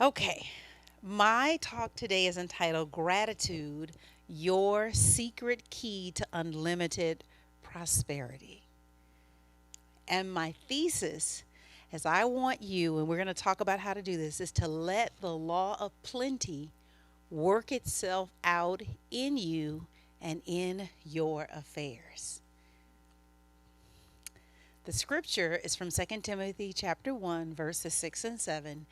Okay, my talk today is entitled Gratitude, Your Secret Key to Unlimited Prosperity. And my thesis, as I want you, and we're going to talk about how to do this, is to let the law of plenty work itself out in you and in your affairs. The scripture is from 2 Timothy chapter 1 verses 6 and 7.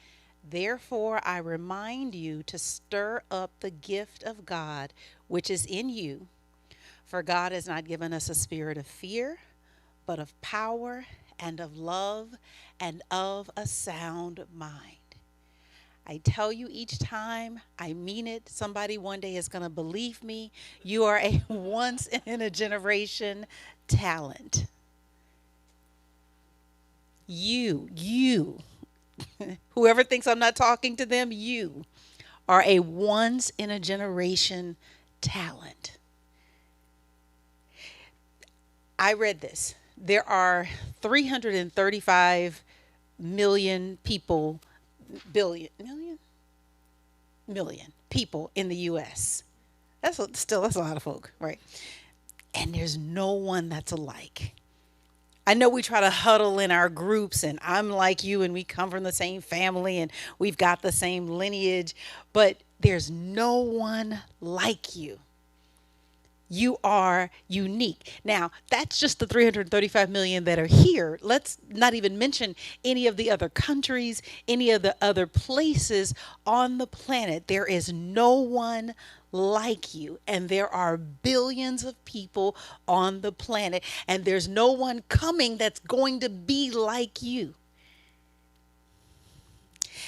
Therefore I remind you to stir up the gift of God which is in you, for God has not given us a spirit of fear, but of power and of love and of a sound mind. I tell you each time, I mean it. Somebody one day is going to believe me. You are a once in a generation talent. You, whoever thinks I'm not talking to them, you are a once in a generation talent. I read this. There are 335 million people, million people in the US. That's a lot of folk, right? And there's no one that's alike. I know we try to huddle in our groups, and I'm like you, and we come from the same family, and we've got the same lineage, but there's no one like you. You are unique. Now, that's just the 335 million that are here. Let's not even mention any of the other countries, any of the other places on the planet. There is no one like you, and there are billions of people on the planet, and there's no one coming that's going to be like you.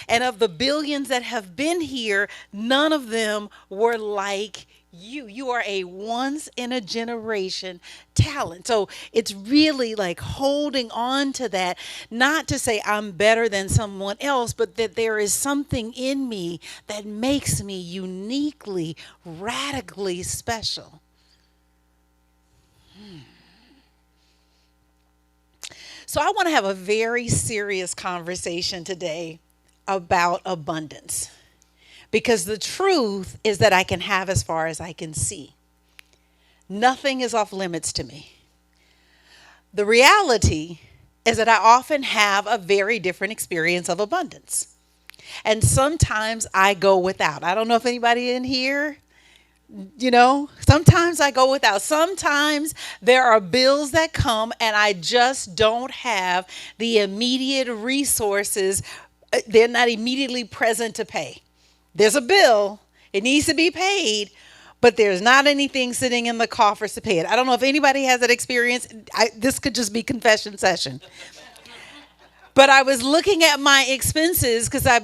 And of the billions that have been here, none of them were like you. You are a once in a generation talent. So it's really like holding on to that, not to say I'm better than someone else, but that there is something in me that makes me uniquely, radically special. So I want to have a very serious conversation today about abundance. Because the truth is that I can have as far as I can see. Nothing is off limits to me. The reality is that I often have a very different experience of abundance. And sometimes I go without. I don't know if anybody in here, sometimes I go without. Sometimes there are bills that come and I just don't have the immediate resources. They're not immediately present to pay. There's a bill, it needs to be paid, but there's not anything sitting in the coffers to pay it. I don't know if anybody has that experience. This could just be confession session. But I was looking at my expenses because I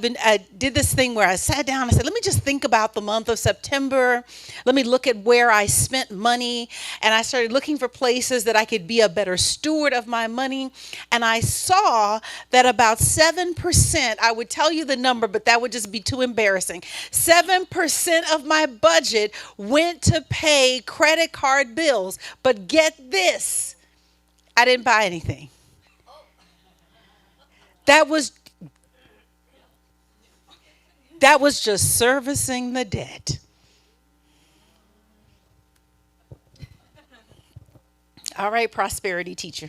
did this thing where I sat down and I said, let me just think about the month of September. Let me look at where I spent money. And I started looking for places that I could be a better steward of my money. And I saw that about 7%, I would tell you the number, but that would just be too embarrassing. 7% of my budget went to pay credit card bills. But get this, I didn't buy anything. That was just servicing the debt. All right, prosperity teacher.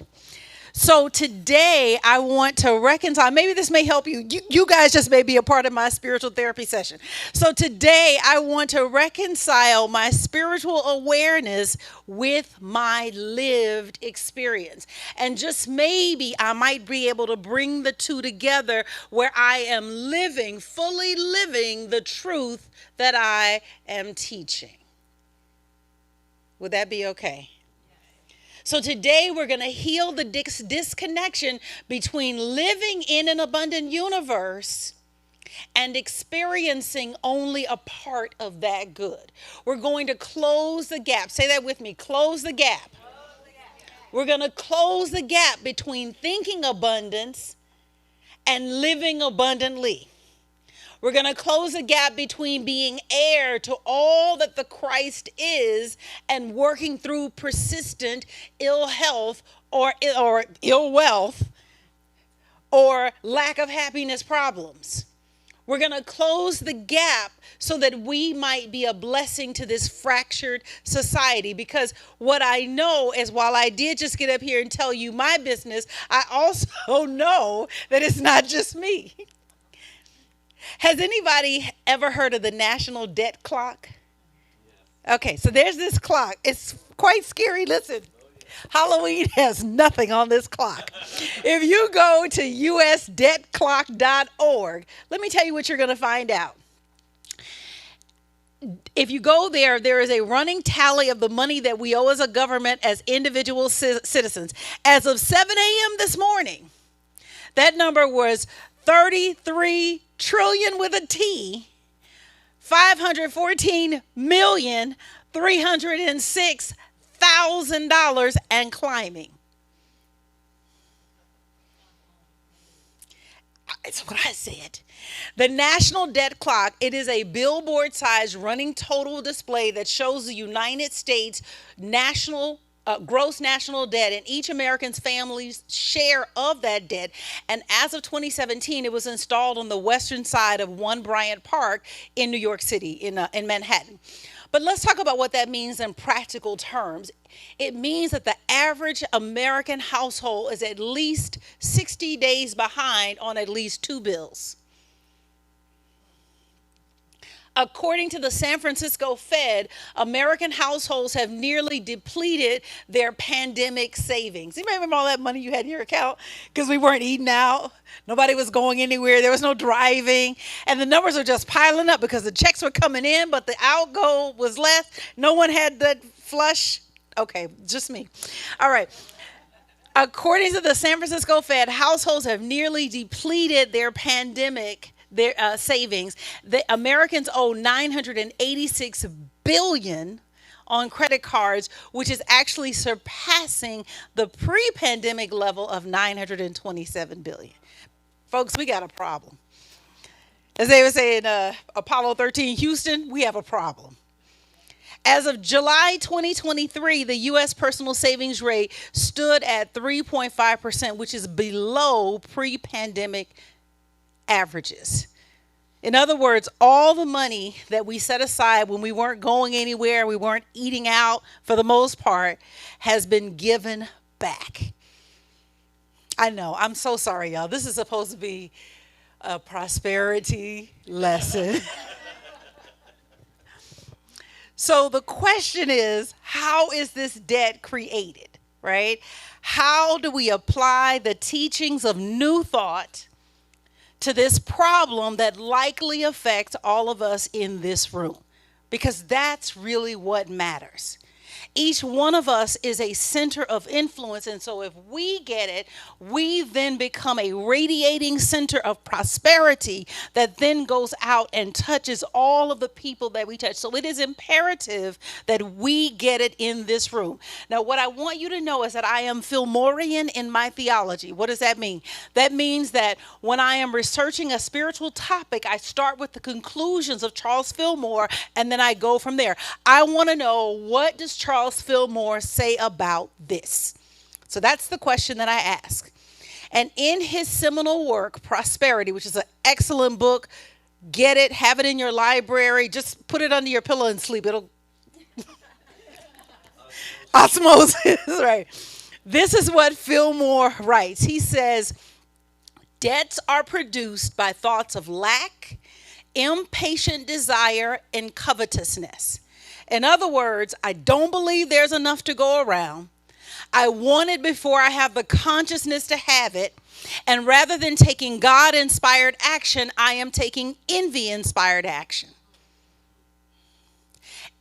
So today I want to reconcile. Maybe this may help you. You guys just may be a part of my spiritual therapy session. So today I want to reconcile my spiritual awareness with my lived experience. And just maybe I might be able to bring the two together where I am fully living the truth that I am teaching. Would that be okay? So today we're going to heal the disconnection between living in an abundant universe and experiencing only a part of that good. We're going to close the gap. Say that with me. Close the gap. We're going to close the gap between thinking abundance and living abundantly. We're going to close the gap between being heir to all that the Christ is and working through persistent ill health or ill wealth or lack of happiness problems. We're going to close the gap so that we might be a blessing to this fractured society. Because what I know is, while I did just get up here and tell you my business, I also know that it's not just me. Has anybody ever heard of the national debt clock? Okay, so there's this clock. It's quite scary. Listen, Halloween has nothing on this clock. If you go to usdebtclock.org, let me tell you what you're going to find out. If you go there, there is a running tally of the money that we owe as a government, as individual citizens. As of 7 a.m. this morning, that number was 33 trillion with a T, 514,306,000 and climbing. It's what I said. The national debt clock, it is a billboard-sized running total display that shows the United States national gross national debt and each American's family's share of that debt. And as of 2017, it was installed on the western side of One Bryant Park in New York City, in Manhattan. But let's talk about what that means in practical terms. It means that the average American household is at least 60 days behind on at least two bills. According to the San Francisco Fed, American households have nearly depleted their pandemic savings. You remember all that money you had in your account because we weren't eating out? Nobody was going anywhere. There was no driving. And the numbers are just piling up because the checks were coming in, but the outgo was less. No one had that flush. Okay, just me. All right. According to the San Francisco Fed, households have nearly depleted their pandemic savings. The Americans owe $986 billion on credit cards, which is actually surpassing the pre-pandemic level of $927 billion. Folks, we got a problem. As they would say in Apollo 13, Houston, we have a problem. As of July 2023, the U.S. personal savings rate stood at 3.5%, which is below pre-pandemic averages. In other words, all the money that we set aside when we weren't going anywhere, we weren't eating out for the most part, has been given back. I know, I'm so sorry, y'all. This is supposed to be a prosperity lesson. So the question is, how is this debt created, right? How do we apply the teachings of New Thought to this problem that likely affects all of us in this room? Because that's really what matters. Each one of us is a center of influence, and so if we get it, we then become a radiating center of prosperity that then goes out and touches all of the people that we touch. So it is imperative that we get it in this room. Now, what I want you to know is that I am Fillmorian in my theology. What does that mean? That means that when I am researching a spiritual topic, I start with the conclusions of Charles Fillmore, and then I go from there. I want to know, what does Charles Fillmore say about this? So that's the question that I ask. And in his seminal work, Prosperity, which is an excellent book, get it, have it in your library, just put it under your pillow and sleep. It'll osmosis, right? This is what Fillmore writes. He says, debts are produced by thoughts of lack, impatient desire, and covetousness. In other words, I don't believe there's enough to go around. I want it before I have the consciousness to have it. And rather than taking God-inspired action, I am taking envy-inspired action.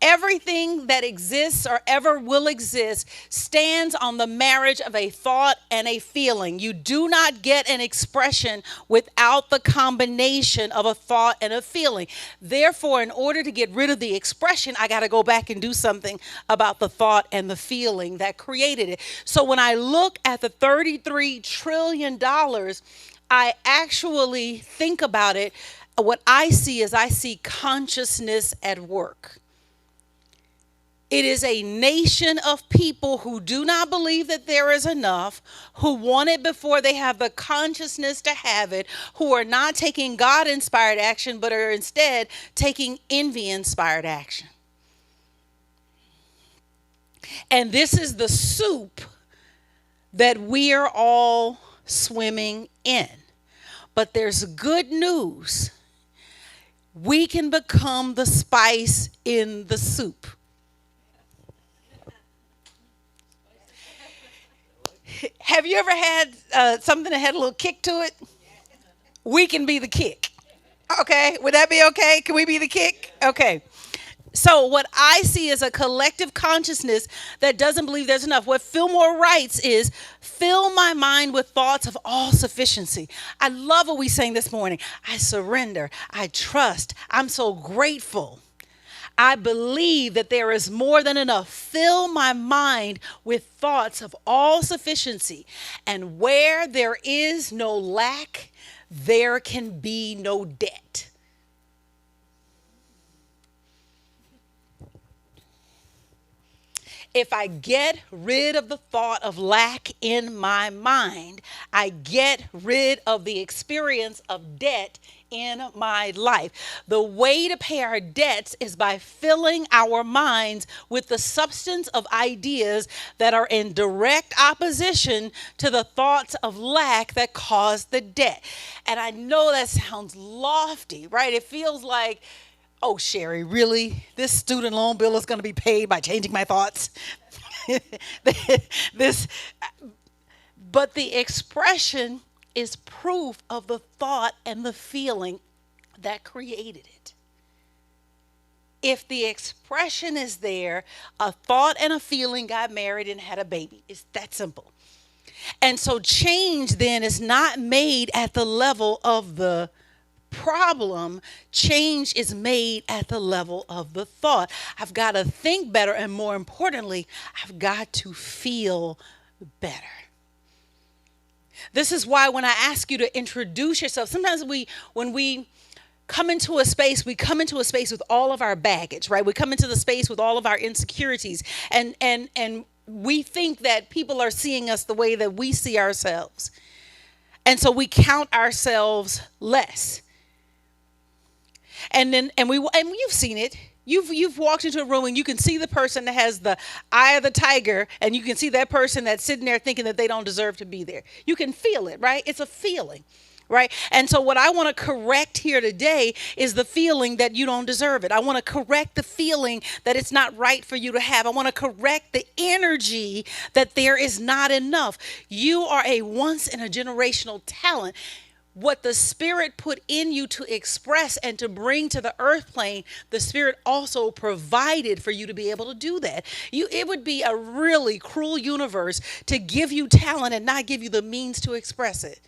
Everything that exists or ever will exist stands on the marriage of a thought and a feeling. You do not get an expression without the combination of a thought and a feeling. Therefore, in order to get rid of the expression, I got to go back and do something about the thought and the feeling that created it. So when I look at the $33 trillion, I actually think about it. What I see is, I see consciousness at work. It is a nation of people who do not believe that there is enough, who want it before they have the consciousness to have it, who are not taking God inspired action, but are instead taking envy inspired action. And this is the soup that we are all swimming in. But there's good news. We can become the spice in the soup. Have you ever had something that had a little kick to it? We can be the kick. Okay, would that be okay? Can we be the kick? Okay. So what I see is a collective consciousness that doesn't believe there's enough. What Fillmore writes is, fill my mind with thoughts of all sufficiency. I love what we sang this morning. I surrender. I trust. I'm so grateful. I believe that there is more than enough. Fill my mind with thoughts of all sufficiency. And where there is no lack, there can be no debt. If I get rid of the thought of lack in my mind, I get rid of the experience of debt in my life. The way to pay our debts is by filling our minds with the substance of ideas that are in direct opposition to the thoughts of lack that cause the debt. And I know that sounds lofty, right? It feels like, oh, Sherri, really? This student loan bill is going to be paid by changing my thoughts? But the expression is proof of the thought and the feeling that created it. If the expression is there, a thought and a feeling got married and had a baby. It's that simple. And so change then is not made at the level of the problem. Change is made at the level of the thought. I've got to think better, and more importantly, I've got to feel better. This is why when I ask you to introduce yourself, sometimes when we come into a space, we come into a space with all of our baggage, right? We come into the space with all of our insecurities, and we think that people are seeing us the way that we see ourselves. And so we count ourselves less. And you've seen it. You've walked into a room and you can see the person that has the eye of the tiger, and you can see that person that's sitting there thinking that they don't deserve to be there. You can feel it, right? It's a feeling, right? And so what I want to correct here today is the feeling that you don't deserve it. I want to correct the feeling that it's not right for you to have. I want to correct the energy that there is not enough. You are a once in a generational talent. What the Spirit put in you to express and to bring to the earth plane, the Spirit also provided for you to be able to do that. It would be a really cruel universe to give you talent and not give you the means to express it.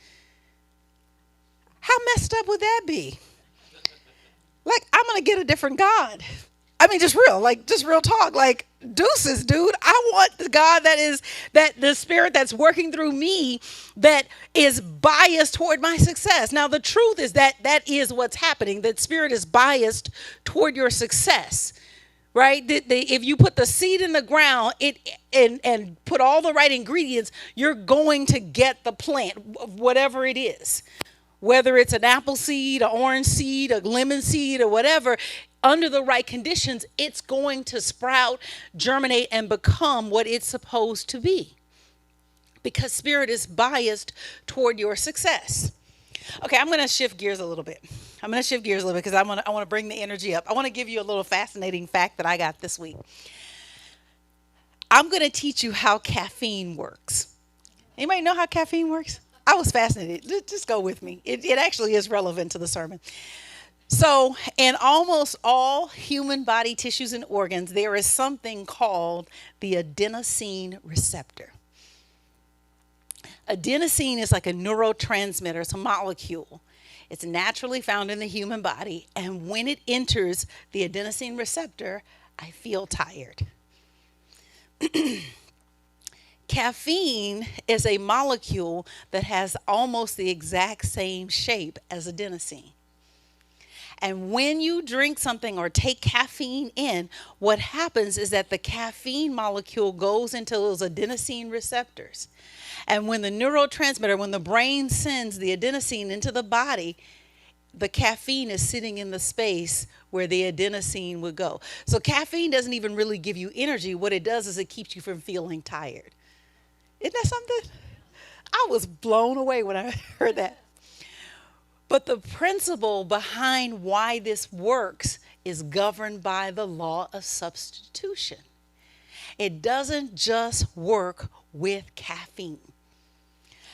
How messed up would that be? Like, I'm going to get a different God. I mean, just real talk. Like, deuces, dude. I want the God that the Spirit that's working through me that is biased toward my success. Now, the truth is that is what's happening. That Spirit is biased toward your success, right? If you put the seed in the ground and put all the right ingredients, you're going to get the plant, whatever it is. Whether it's an apple seed, an orange seed, a lemon seed, or whatever, under the right conditions, it's going to sprout, germinate, and become what it's supposed to be. Because Spirit is biased toward your success. Okay, I'm going to shift gears a little bit. Because I want to bring the energy up. I want to give you a little fascinating fact that I got this week. I'm going to teach you how caffeine works. Anybody know how caffeine works? I was fascinated. Just go with me. It actually is relevant to the sermon. So in almost all human body tissues and organs, there is something called the adenosine receptor. Adenosine is like a neurotransmitter. It's a molecule. It's naturally found in the human body. And when it enters the adenosine receptor, I feel tired. Caffeine is a molecule that has almost the exact same shape as adenosine. And when you drink something or take caffeine in, what happens is that the caffeine molecule goes into those adenosine receptors. And when the neurotransmitter, when the brain sends the adenosine into the body, the caffeine is sitting in the space where the adenosine would go. So caffeine doesn't even really give you energy. What it does is it keeps you from feeling tired. Isn't that something? I was blown away when I heard that. But the principle behind why this works is governed by the law of substitution. It doesn't just work with caffeine.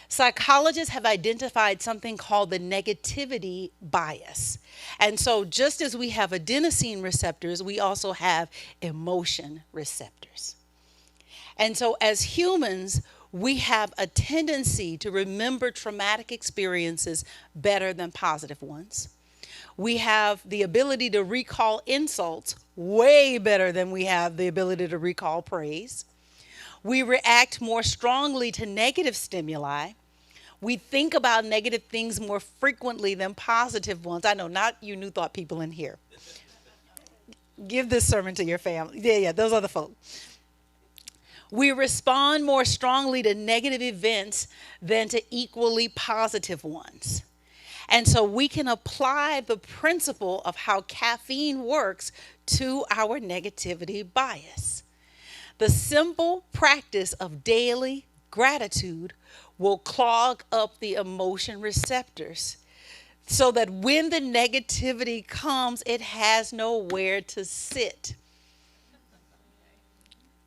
Psychologists have identified something called the negativity bias. And so just as we have adenosine receptors, we also have emotion receptors. And so as humans, we have a tendency to remember traumatic experiences better than positive ones. We have the ability to recall insults way better than we have the ability to recall praise. We react more strongly to negative stimuli. We think about negative things more frequently than positive ones. I know, not you New Thought people in here. Give this sermon to your family. Yeah, those other folk. We respond more strongly to negative events than to equally positive ones. And so we can apply the principle of how caffeine works to our negativity bias. The simple practice of daily gratitude will clog up the emotion receptors so that when the negativity comes, it has nowhere to sit.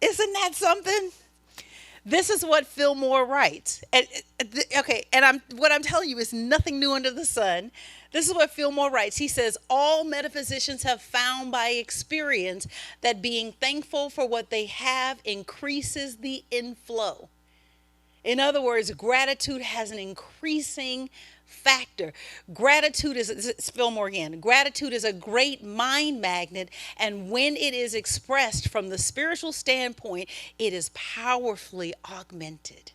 Isn't that something? This is what Fillmore writes. What I'm telling you is nothing new under the sun. This is what Fillmore writes. He says, all metaphysicians have found by experience that being thankful for what they have increases the inflow. In other words, gratitude has an increasing factor. Gratitude is, it's Fillmore again, gratitude is a great mind magnet, and when it is expressed from the spiritual standpoint, it is powerfully augmented.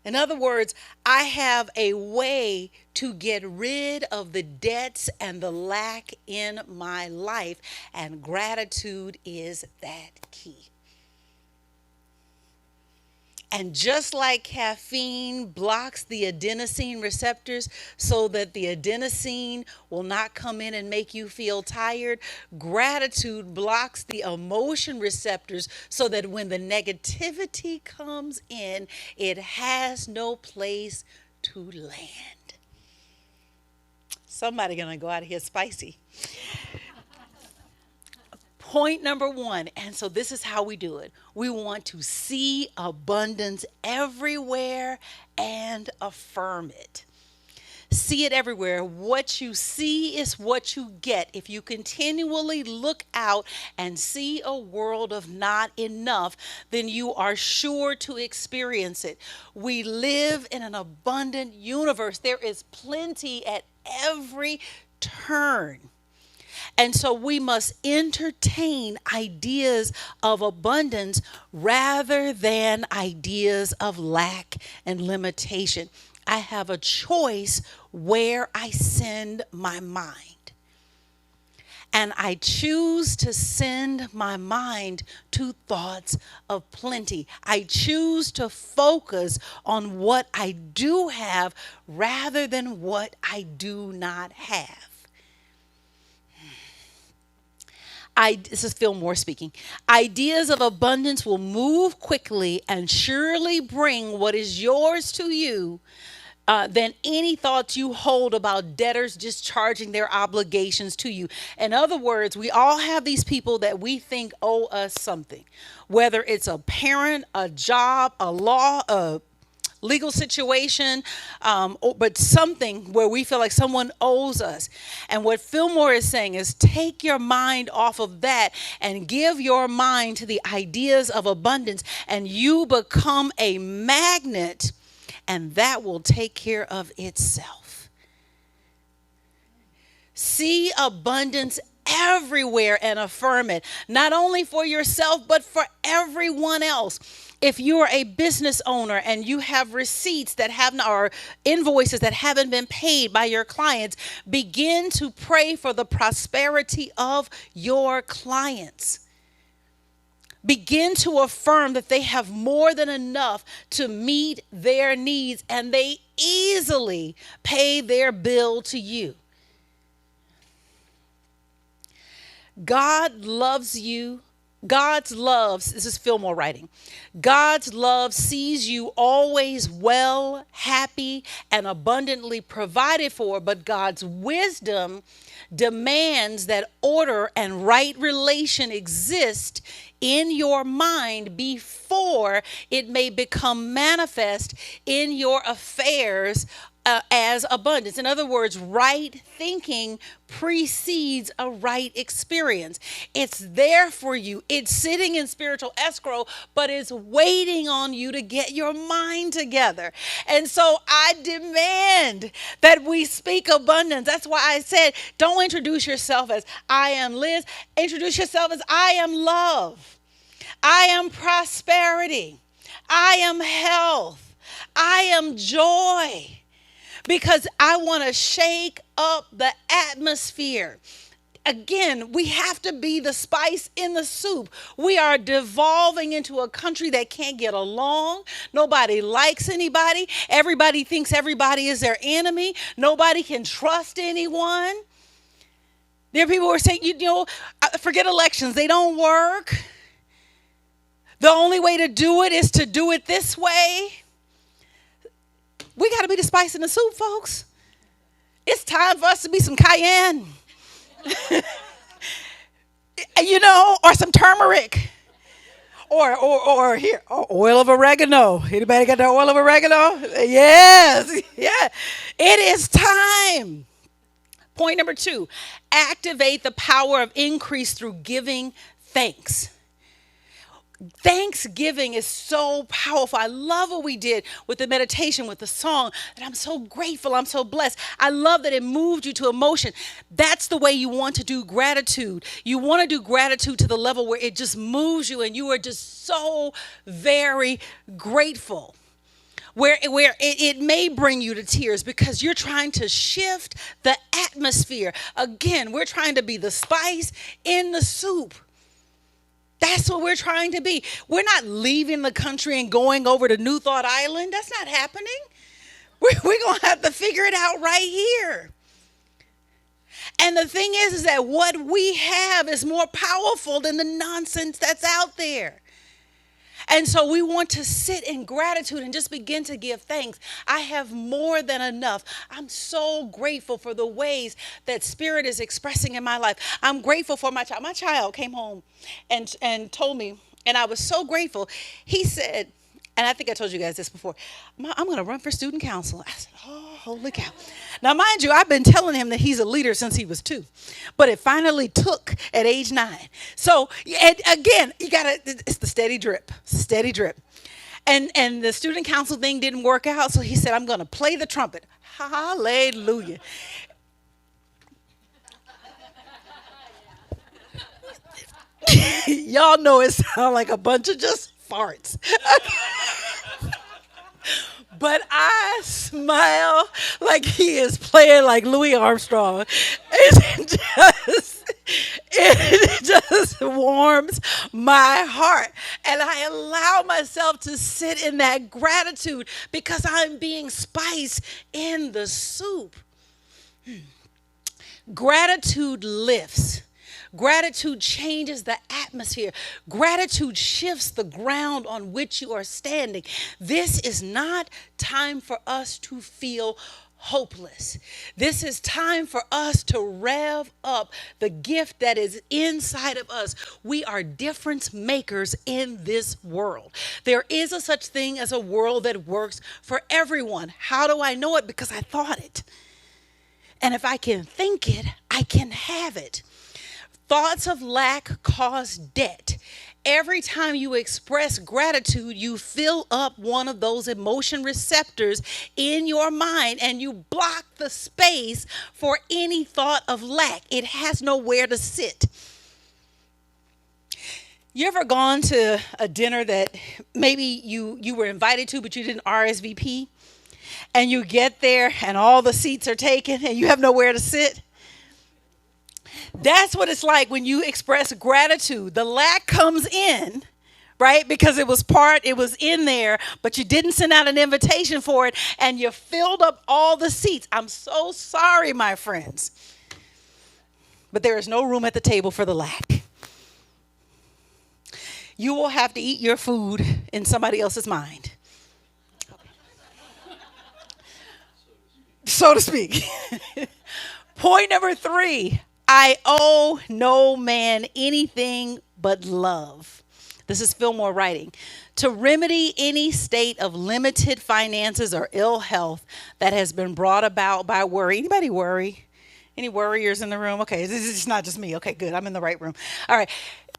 In other words, I have a way to get rid of the debts and the lack in my life, and gratitude is that key. And just like caffeine blocks the adenosine receptors so that the adenosine will not come in and make you feel tired, gratitude blocks the emotion receptors so that when the negativity comes in, it has no place to land. Somebody gonna go out of here spicy. Point number one, and so this is how we do it. We want to see abundance everywhere and affirm it. See it everywhere. What you see is what you get. If you continually look out and see a world of not enough, then you are sure to experience it. We live in an abundant universe. There is plenty at every turn. And so we must entertain ideas of abundance rather than ideas of lack and limitation. I have a choice where I send my mind. And I choose to send my mind to thoughts of plenty. I choose to focus on what I do have rather than what I do not have. This is Fillmore speaking. Ideas of abundance will move quickly and surely bring what is yours to you than any thoughts you hold about debtors discharging their obligations to you. In other words, we all have these people that we think owe us something, whether it's a parent, a job, a law, a legal situation, but something where we feel like someone owes us. And what Fillmore is saying is take your mind off of that and give your mind to the ideas of abundance, and you become a magnet, and that will take care of itself. See abundance everywhere and affirm it, not only for yourself, but for everyone else. If you're a business owner and you have receipts that have not, or invoices that haven't been paid by your clients, begin to pray for the prosperity of your clients. Begin to affirm that they have more than enough to meet their needs and they easily pay their bill to you. God loves you. God's love, this is Fillmore writing. God's love sees you always well, happy, and abundantly provided for, but God's wisdom demands that order and right relation exist in your mind before it may become manifest in your affairs as abundance. In other words, right thinking precedes a right experience. It's there for you. It's sitting in spiritual escrow, but it's waiting on you to get your mind together. And so I demand that we speak abundance. That's why I said, don't introduce yourself as I am Liz. Introduce yourself as I am love. I am prosperity. I am health. I am joy. Because I want to shake up the atmosphere. Again, we have to be the spice in the soup. We are devolving into a country that can't get along. Nobody likes anybody. Everybody thinks everybody is their enemy. Nobody can trust anyone. There are people who are saying, forget elections. They don't work. The only way to do it is to do it this way. We got to be the spice in the soup, folks. It's time for us to be some cayenne. Or some turmeric. Or here, oil of oregano. Anybody got the oil of oregano? Yes. Yeah. It is time. Point number 2, activate the power of increase through giving thanks. Thanksgiving is so powerful. I love what we did with the meditation, with the song, that I'm so grateful, I'm so blessed. I love that it moved you to emotion. That's the way you want to do gratitude. You want to do gratitude to the level where it just moves you and you are just so very grateful. Where it may bring you to tears because you're trying to shift the atmosphere. Again, we're trying to be the spice in the soup. That's what we're trying to be. We're not leaving the country and going over to New Thought Island. That's not happening. We're going to have to figure it out right here. And the thing is that what we have is more powerful than the nonsense that's out there. And so we want to sit in gratitude and just begin to give thanks. I have more than enough. I'm so grateful for the ways that Spirit is expressing in my life. I'm grateful for my child. My child came home and told me, and I was so grateful. He said, and I think I told you guys this before, I'm going to run for student council. I said, oh, holy cow. Now, mind you, I've been telling him that he's a leader since he was 2, but it finally took at age 9. So, and again, it's the steady drip, And the student council thing didn't work out, so he said, I'm going to play the trumpet. Hallelujah. Y'all know it sounds like a bunch of just farts. But I smile like he is playing like Louis Armstrong. It just warms my heart. And I allow myself to sit in that gratitude because I'm being spiced in the soup. Gratitude lifts. Gratitude changes the atmosphere. Gratitude shifts the ground on which you are standing. This is not time for us to feel hopeless. This is time for us to rev up the gift that is inside of us. We are difference makers in this world. There is a such thing as a world that works for everyone. How do I know it? Because I thought it. And if I can think it, I can have it. Thoughts of lack cause debt. Every time you express gratitude, you fill up one of those emotion receptors in your mind and you block the space for any thought of lack. It has nowhere to sit. You ever gone to a dinner that maybe you were invited to, but you didn't RSVP? And you get there and all the seats are taken and you have nowhere to sit? That's what it's like when you express gratitude. The lack comes in, right? Because it was in there, but you didn't send out an invitation for it and you filled up all the seats. I'm so sorry, my friends. But there is no room at the table for the lack. You will have to eat your food in somebody else's mind, so to speak. Point number 3, I owe no man anything but love. This is Fillmore writing. To remedy any state of limited finances or ill health that has been brought about by worry. Anybody worry? Any worriers in the room? Okay, this is not just me. Okay, good. I'm in the right room. All right.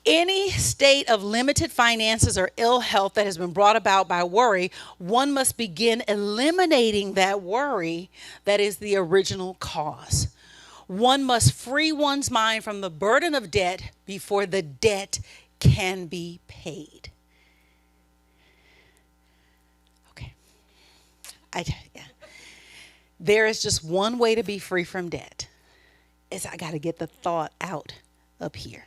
Any state of limited finances or ill health that has been brought about by worry, one must begin eliminating that worry that is the original cause. One must free one's mind from the burden of debt before the debt can be paid. Okay. Yeah. There is just one way to be free from debt. I got to get the thought out up here.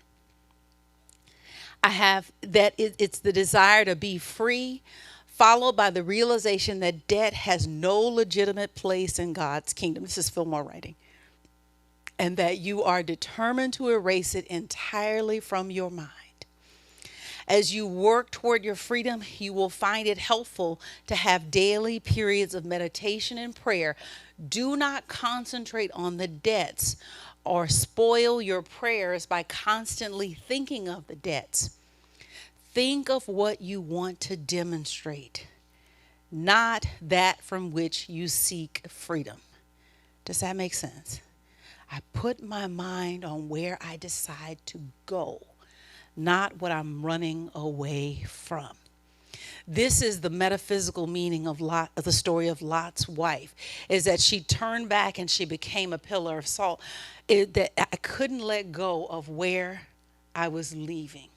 It's the desire to be free, followed by the realization that debt has no legitimate place in God's kingdom. This is Fillmore writing. And that you are determined to erase it entirely from your mind. As you work toward your freedom, you will find it helpful to have daily periods of meditation and prayer. Do not concentrate on the debts or spoil your prayers by constantly thinking of the debts. Think of what you want to demonstrate, not that from which you seek freedom. Does that make sense? I put my mind on where I decide to go, not what I'm running away from. This is the metaphysical meaning of the story of Lot's wife, is that she turned back and she became a pillar of salt. That I couldn't let go of where I was leaving.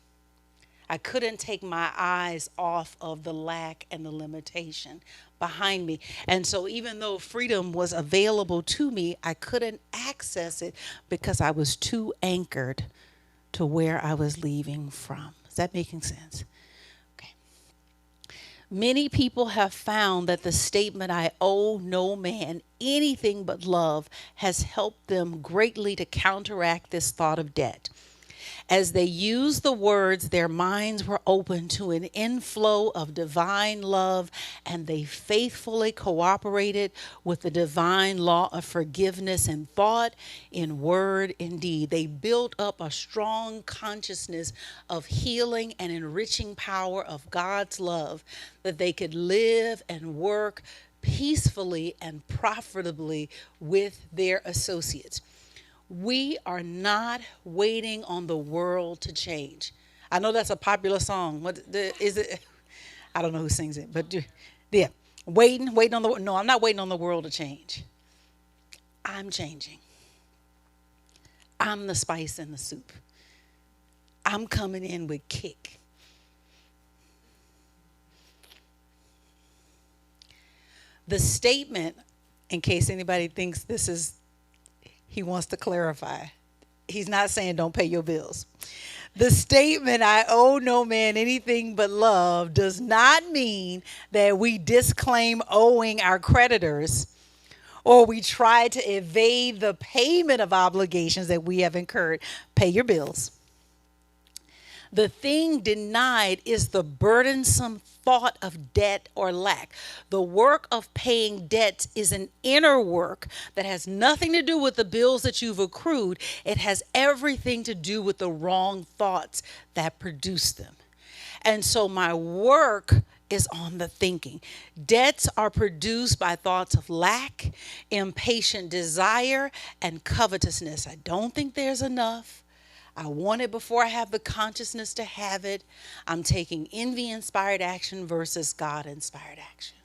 I couldn't take my eyes off of the lack and the limitation behind me. And so even though freedom was available to me, I couldn't access it because I was too anchored to where I was leaving from. Is that making sense? Okay. Many people have found that the statement, I owe no man anything but love, has helped them greatly to counteract this thought of debt. As they used the words, their minds were open to an inflow of divine love, and they faithfully cooperated with the divine law of forgiveness in thought, in word, in deed. They built up a strong consciousness of healing and enriching power of God's love, that they could live and work peacefully and profitably with their associates. We are not waiting on the world to change. I know that's a popular song. What is it? I don't know who sings it, but yeah, waiting on the. No, I'm not waiting on the world to change. I'm changing. I'm the spice in the soup. I'm coming in with kick. The statement, in case anybody thinks this is. He wants to clarify. He's not saying don't pay your bills. The statement, I owe no man anything but love, does not mean that we disclaim owing our creditors or we try to evade the payment of obligations that we have incurred. Pay your bills. The thing denied is the burdensome thought of debt or lack. The work of paying debts is an inner work that has nothing to do with the bills that you've accrued. It has everything to do with the wrong thoughts that produce them. And so my work is on the thinking. Debts are produced by thoughts of lack, impatient desire, and covetousness. I don't think there's enough. I want it before I have the consciousness to have it. I'm taking envy-inspired action versus God-inspired action.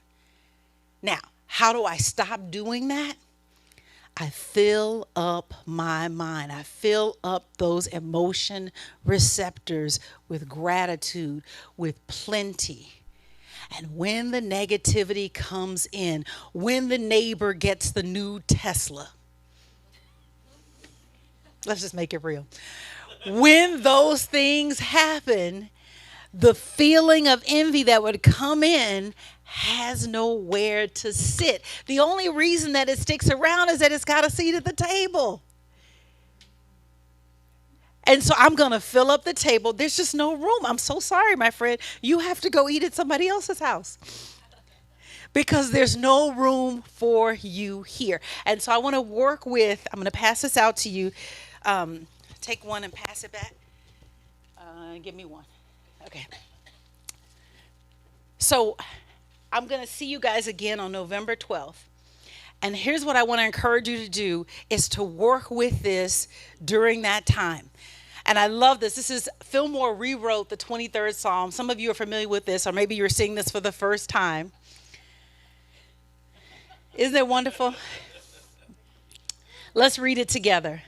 Now, how do I stop doing that? I fill up my mind. I fill up those emotion receptors with gratitude, with plenty. And when the negativity comes in, when the neighbor gets the new Tesla, let's just make it real. When those things happen, the feeling of envy that would come in has nowhere to sit. The only reason that it sticks around is that it's got a seat at the table. And so I'm going to fill up the table. There's just no room. I'm so sorry, my friend. You have to go eat at somebody else's house because there's no room for you here. And so I want to work with, I'm going to pass this out to you. Take one and pass it back. Give me one. Okay. So I'm going to see you guys again on November 12th. And here's what I want to encourage you to do is to work with this during that time. And I love this. This is Fillmore rewrote the 23rd Psalm. Some of you are familiar with this, or maybe you're seeing this for the first time. Isn't it wonderful? Let's read it together.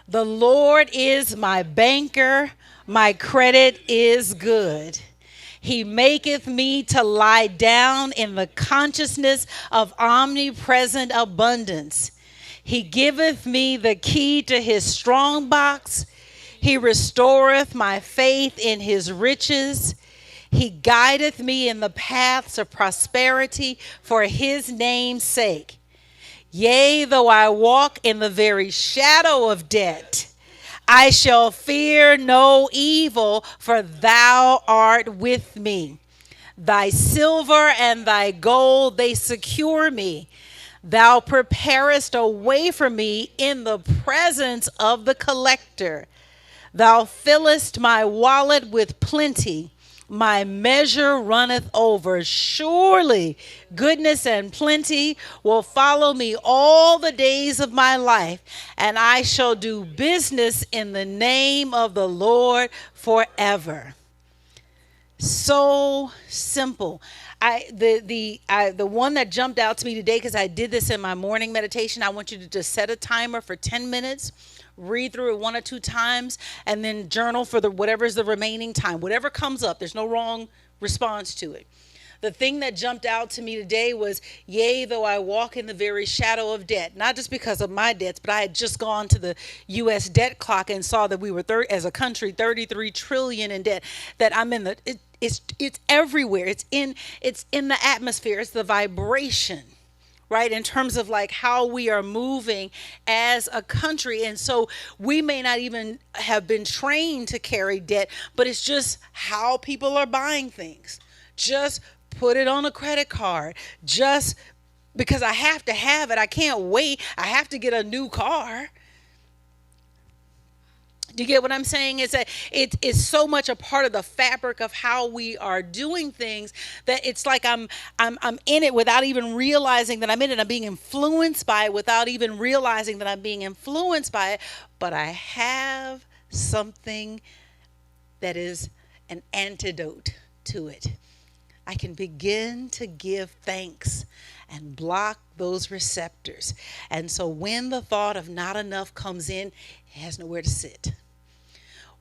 The Lord is my banker, my credit is good. He maketh me to lie down in the consciousness of omnipresent abundance. He giveth me the key to his strong box. He restoreth my faith in his riches. He guideth me in the paths of prosperity for his name's sake. Yea, though I walk in the very shadow of death, I shall fear no evil, for thou art with me. Thy silver and thy gold, they secure me. Thou preparest a way for me in the presence of the collector. Thou fillest my wallet with plenty. My measure runneth over. Surely goodness and plenty will follow me all the days of my life, and I shall do business in the name of the Lord forever. So simple. The one that jumped out to me today, because I did this in my morning meditation, I want you to just set a timer for 10 minutes. Read through it 1 or 2 times, and then journal for whatever is the remaining time. Whatever comes up, there's no wrong response to it. The thing that jumped out to me today was, yea, though I walk in the very shadow of debt. Not just because of my debts, but I had just gone to the U.S. debt clock and saw that we were, as a country, 33 trillion in debt. That I'm in it's everywhere. It's in the atmosphere. It's the vibration. Right, in terms of like how we are moving as a country. And so we may not even have been trained to carry debt, but it's just how people are buying things. Just put it on a credit card. Just because I have to have it. I can't wait. I have to get a new car. Do you get what I'm saying? It's that it is so much a part of the fabric of how we are doing things that it's like I'm in it without even realizing that I'm in it. I'm being influenced by it without even realizing that I'm being influenced by it. But I have something that is an antidote to it. I can begin to give thanks and block those receptors. And so when the thought of not enough comes in, it has nowhere to sit.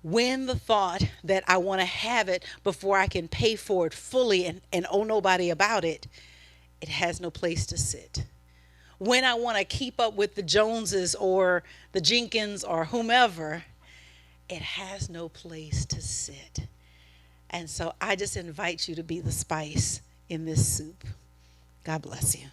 When the thought that I want to have it before I can pay for it fully and owe nobody about it, it has no place to sit. When I want to keep up with the Joneses or the Jenkins or whomever, it has no place to sit. And so I just invite you to be the spice in this soup. God bless you.